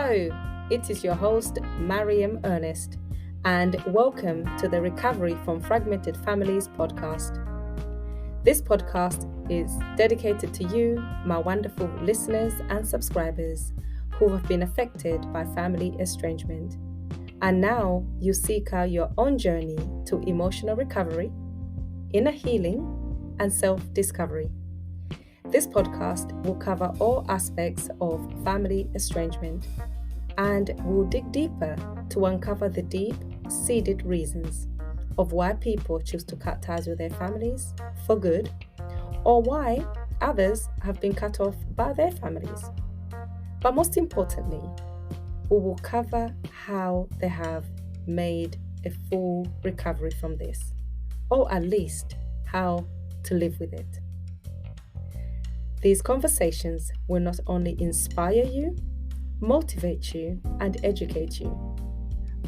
Hello, it is your host, Mariam Ernest, and welcome to the Recovery from Fragmented Families podcast. This podcast is dedicated to you, my wonderful listeners and subscribers who have been affected by family estrangement. And now you seek out your own journey to emotional recovery, inner healing, and self-discovery. This podcast will cover all aspects of family estrangement and will dig deeper to uncover the deep-seated reasons of why people choose to cut ties with their families for good, or why others have been cut off by their families. But most importantly, we will cover how they have made a full recovery from this, or at least how to live with it. These conversations will not only inspire you, motivate you, and educate you,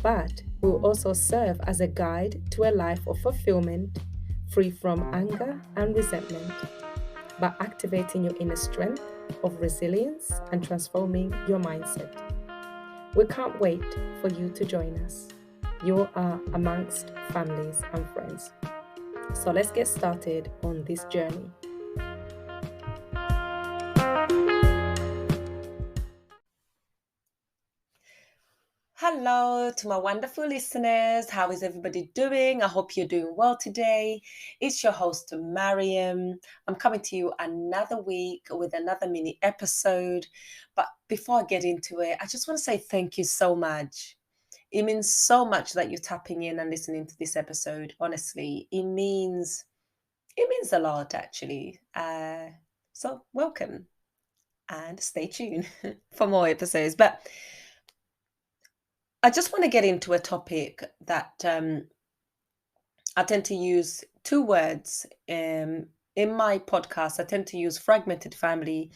but will also serve as a guide to a life of fulfillment, free from anger and resentment, by activating your inner strength of resilience and transforming your mindset. We can't wait for you to join us. You are amongst families and friends. So let's get started on this journey. Hello to my wonderful listeners. How is everybody doing? I hope you're doing well today. It's your host, Mariam. I'm coming to you another week with another mini episode. But before I get into it, I just want to say thank you so much. It means so much that you're tapping in and listening to this episode. Honestly, it means a lot, actually. So welcome and stay tuned for more episodes. But I just want to get into a topic that I tend to use two words in my podcast. I tend to use fragmented family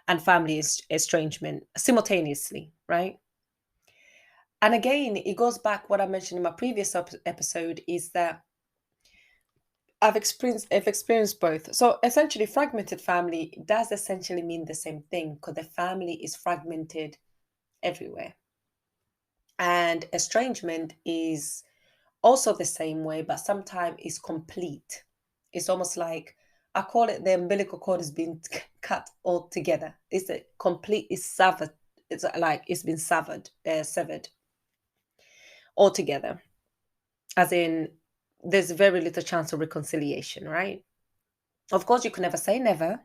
and family estrangement simultaneously, right? And again, it goes back what I mentioned in my previous episode is that I've experienced both. So essentially, fragmented family does essentially mean the same thing because the family is fragmented everywhere. And estrangement is also the same way, but sometimes it's complete. It's almost like I call it the umbilical cord has been cut altogether. It's a complete, it's severed. It's like it's been severed altogether. As in, there's very little chance of reconciliation, right? Of course, you can never say never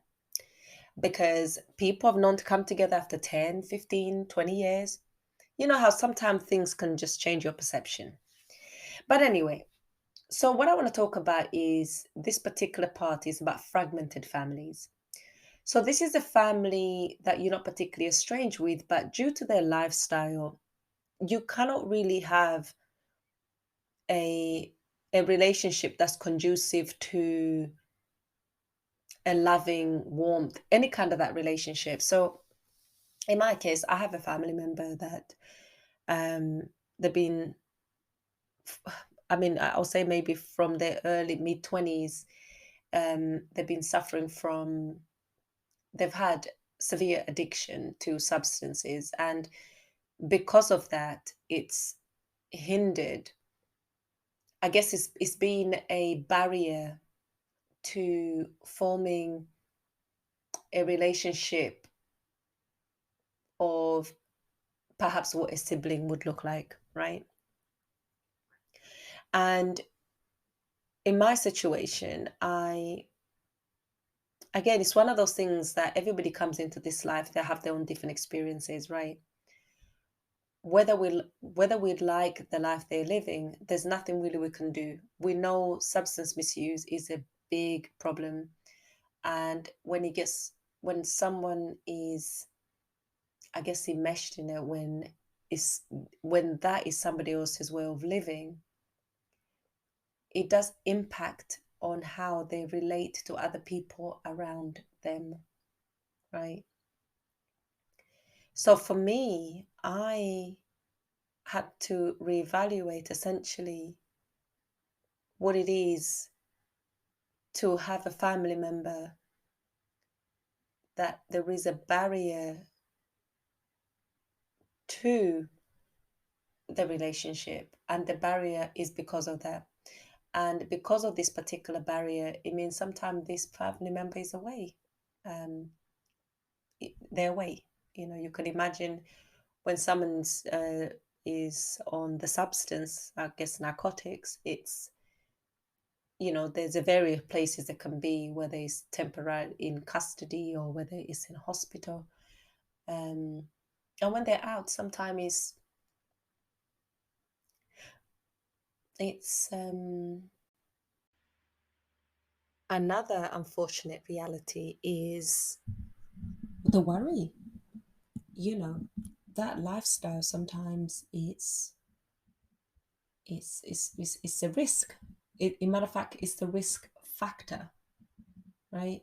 because people have known to come together after 10, 15, 20 years. You know how sometimes things can just change your perception. But anyway, so what I want to talk about is this particular part is about fragmented families. So this is a family that you're not particularly estranged with, but due to their lifestyle, you cannot really have a relationship that's conducive to a loving warmth, any kind of that relationship. So in my case, I have a family member that they've been, I'll say maybe from their early mid-20s, they've been suffering from, they've had severe addiction to substances. And because of that, it's hindered, I guess it's been a barrier to forming a relationship of perhaps what a sibling would look like, right? And in my situation, again, it's one of those things that everybody comes into this life, they have their own different experiences, right? Whether we'd like the life they're living, there's nothing really we can do. We know substance misuse is a big problem. And when someone is, I guess, enmeshed in it, when that is somebody else's way of living, it does impact on how they relate to other people around them, right? So for me, I had to reevaluate essentially what it is to have a family member that there is a barrier to the relationship, and the barrier is because of that. And because of this particular barrier, it means sometimes this family member is away. Um, they're away. You could imagine when someone's is on the substance, I guess narcotics, it's, there's a various places that can be, whether it's temporary in custody or whether it's in hospital. And when they're out, sometimes it's another unfortunate reality is the worry. That lifestyle sometimes it's a risk. In matter of fact, it's the risk factor, right?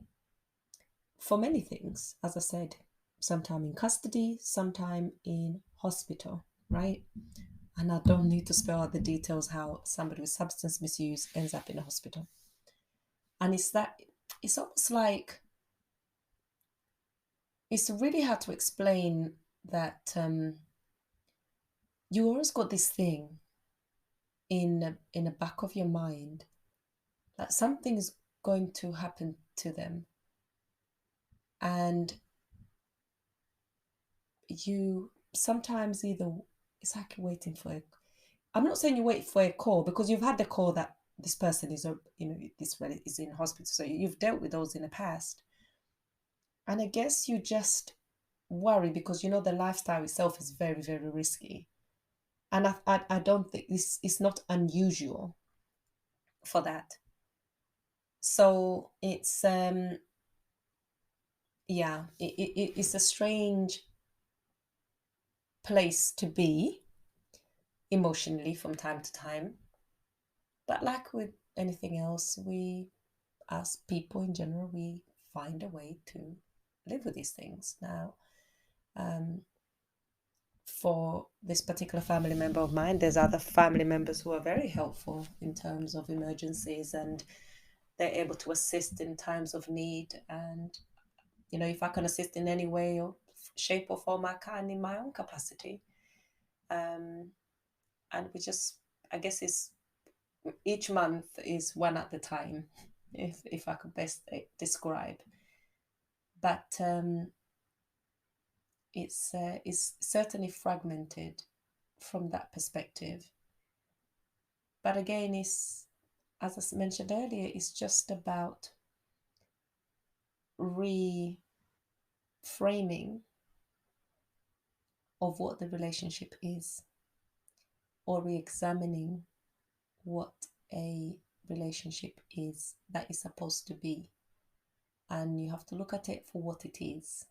For many things, as I said, sometime in custody, sometime in hospital, right? And I don't need to spell out the details how somebody with substance misuse ends up in a hospital. And it's almost like, it's really hard to explain that you always got this thing in the back of your mind that something is going to happen to them, and you sometimes either, it's like waiting for a, I'm not saying you wait for a call, because you've had the call that this person is this is in hospital, so you've dealt with those in the past, and I guess you just worry because the lifestyle itself is very, very risky. And I don't think this is not unusual for that. So it's yeah, it's a strange place to be emotionally from time to time. But like with anything else, we, as people in general, we find a way to live with these things. Now, for this particular family member of mine, there's other family members who are very helpful in terms of emergencies, and they're able to assist in times of need. And, if I can assist in any way or shape or form, I can in my own capacity. And we just, I guess it's, each month is one at a time, if I could best describe. But it's certainly fragmented from that perspective. But again, it's, as I mentioned earlier, it's just about reframing of what the relationship is, or re-examining what a relationship is that is supposed to be. And you have to look at it for what it is.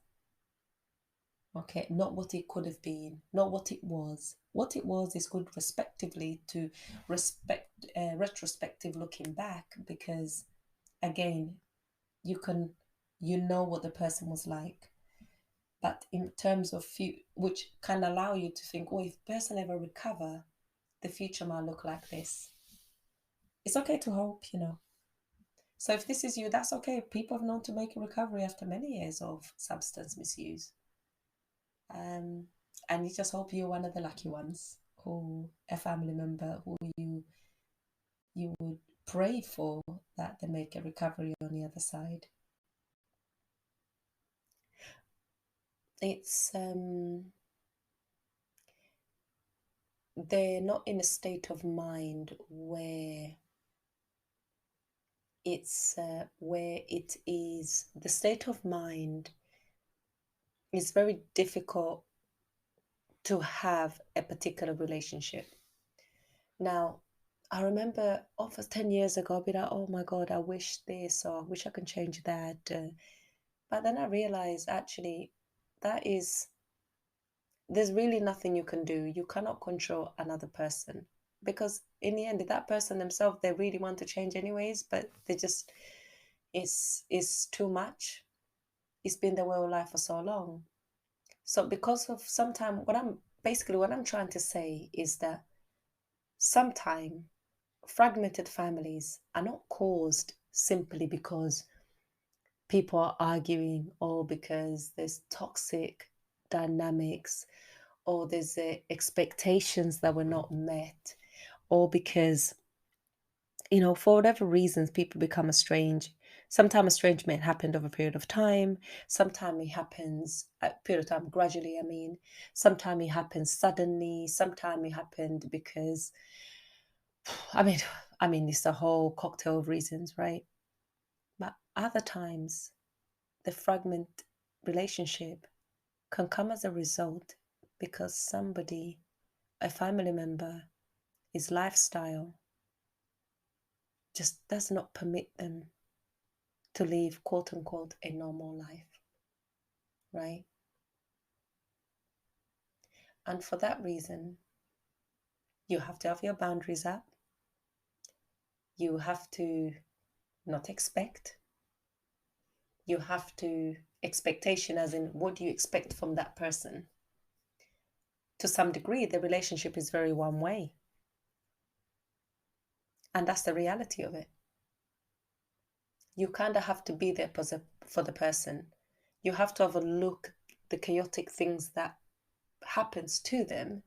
Okay, not what it could have been, not what it was. What it was is good respectively to retrospective looking back, because again, you know what the person was like. But in terms of which can allow you to think, oh, if the person ever recover, the future might look like this. It's okay to hope, So if this is you, that's okay. People have known to make a recovery after many years of substance misuse. And you just hope you're one of the lucky ones, who a family member who you would pray for, that they make a recovery on the other side. It's they're not in a state of mind where it is, the state of mind is very difficult to have a particular relationship. Now, I remember over 10 years ago, I'd be like, oh my God, I wish this, or I wish I can change that. But then I realized, actually, there's really nothing you can do. You cannot control another person, because in the end, that person themselves, they really want to change anyways, but they just, it's too much. It's been their way of life for so long. So because of sometimes, what I'm trying to say is that sometimes fragmented families are not caused simply because people are arguing, or because there's toxic dynamics, or there's expectations that were not met, or because, for whatever reasons, people become estranged. Sometimes estrangement happened over a period of time. Sometimes it happens a period of time gradually. Sometimes it happens suddenly. Sometimes it happened because, I mean, it's a whole cocktail of reasons, right? But other times, the fragment relationship can come as a result because somebody, a family member, his lifestyle just does not permit them to live, quote unquote, a normal life, right? And for that reason, you have to have your boundaries up. You have to not expect. You have to, expectation as in what do you expect from that person? To some degree, the relationship is very one way. And that's the reality of it. You kind of have to be there for the person. You have to overlook the chaotic things that happens to them,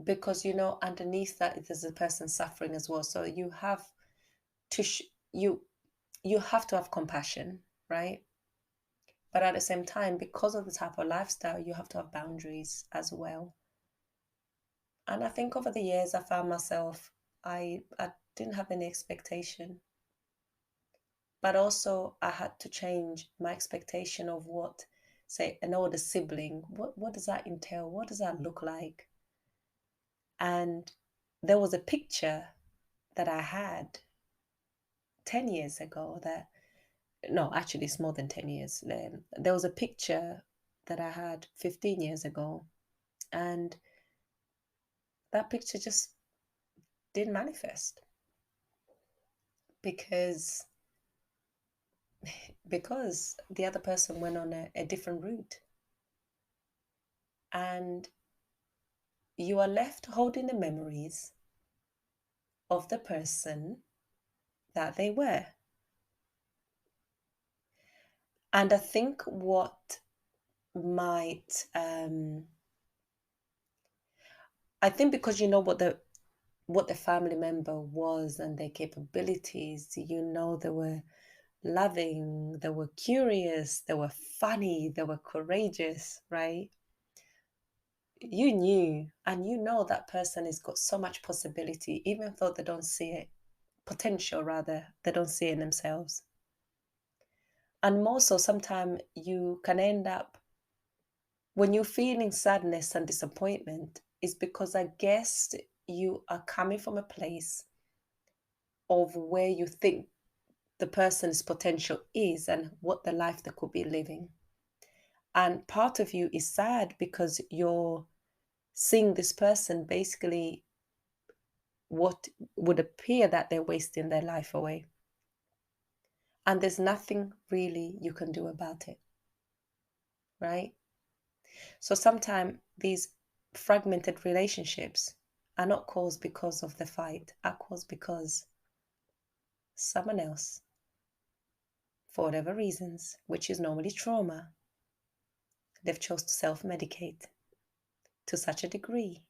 because underneath that there's a person suffering as well. So you have to you have to have compassion, right? But at the same time, because of the type of lifestyle, you have to have boundaries as well. And I think over the years, I found myself, I didn't have any expectation, but also I had to change my expectation of what, say, an older sibling, what does that entail? What does that look like? And there was a picture that I had 10 years ago that, no, actually it's more than 10 years. There was a picture that I had 15 years ago, and that picture just didn't manifest because the other person went on a different route, and you are left holding the memories of the person that they were. And I think what might I think because you know what the family member was and their capabilities, they were loving, they were curious, they were funny, they were courageous, right? You knew, and that person has got so much possibility, even though they don't see it, potential rather, they don't see it in themselves. And more so, sometimes you can end up, when you're feeling sadness and disappointment, is because I guess you are coming from a place of where you think the person's potential is and what the life they could be living. And part of you is sad because you're seeing this person basically what would appear that they're wasting their life away. And there's nothing really you can do about it, right? So sometimes these fragmented relationships are not caused because of the fight, are caused because someone else, for whatever reasons, which is normally trauma, they've chose to self-medicate to such a degree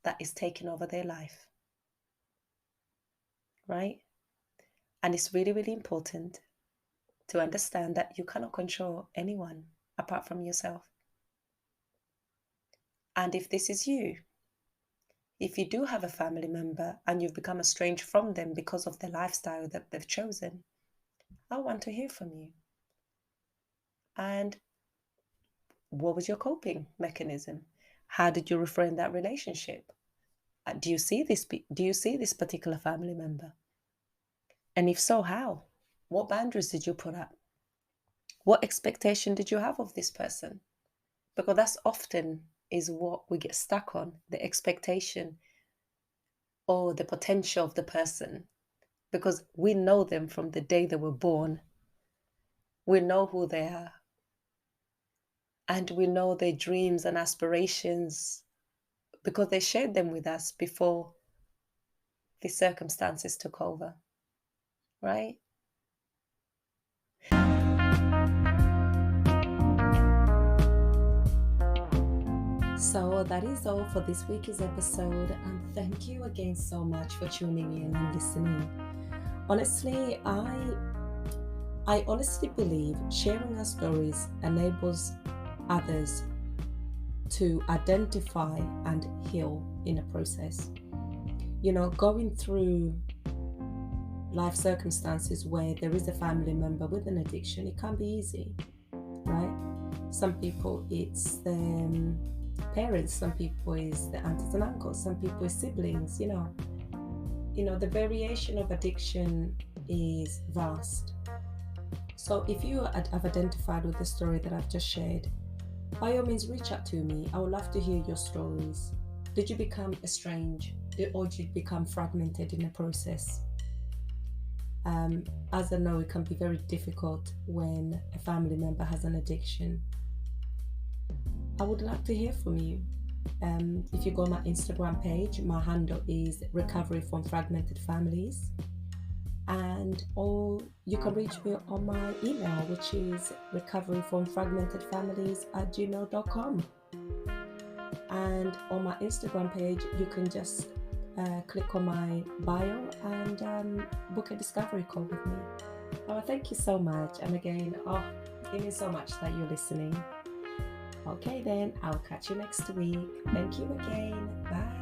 that is taking over their life, right? And it's really, really important to understand that you cannot control anyone apart from yourself. And if this is you, if you do have a family member and you've become estranged from them because of the lifestyle that they've chosen, I want to hear from you. And what was your coping mechanism? How did you reframe that relationship? Do you see this particular family member? And if so, how? What boundaries did you put up? What expectation did you have of this person? Because that's often is what we get stuck on, the expectation or the potential of the person, because we know them from the day they were born. We know who they are. And we know their dreams and aspirations because they shared them with us before the circumstances took over, right? So that is all for this week's episode, and thank you again so much for tuning in and listening. Honestly, I honestly believe sharing our stories enables others to identify and heal in a process. Going through life circumstances where there is a family member with an addiction, it can be easy, right? Some people it's the parents, some people is the aunts and uncles, some people is siblings. The variation of addiction is vast. So if you have identified with the story that I've just shared, by all means reach out to me. I would love to hear your stories. Did you become estranged, or did you become fragmented in the process? As I know, it can be very difficult when a family member has an addiction. I would like to hear from you. If you go on my Instagram page, my handle is Recovery from Fragmented Families. Or you can reach me on my email, which is recoveryfromfragmentedfamilies@gmail.com. And on my Instagram page, you can just click on my bio and book a discovery call with me. Oh, thank you so much. And again, it means so much that you're listening. Okay then, I'll catch you next week. Thank you again. Bye.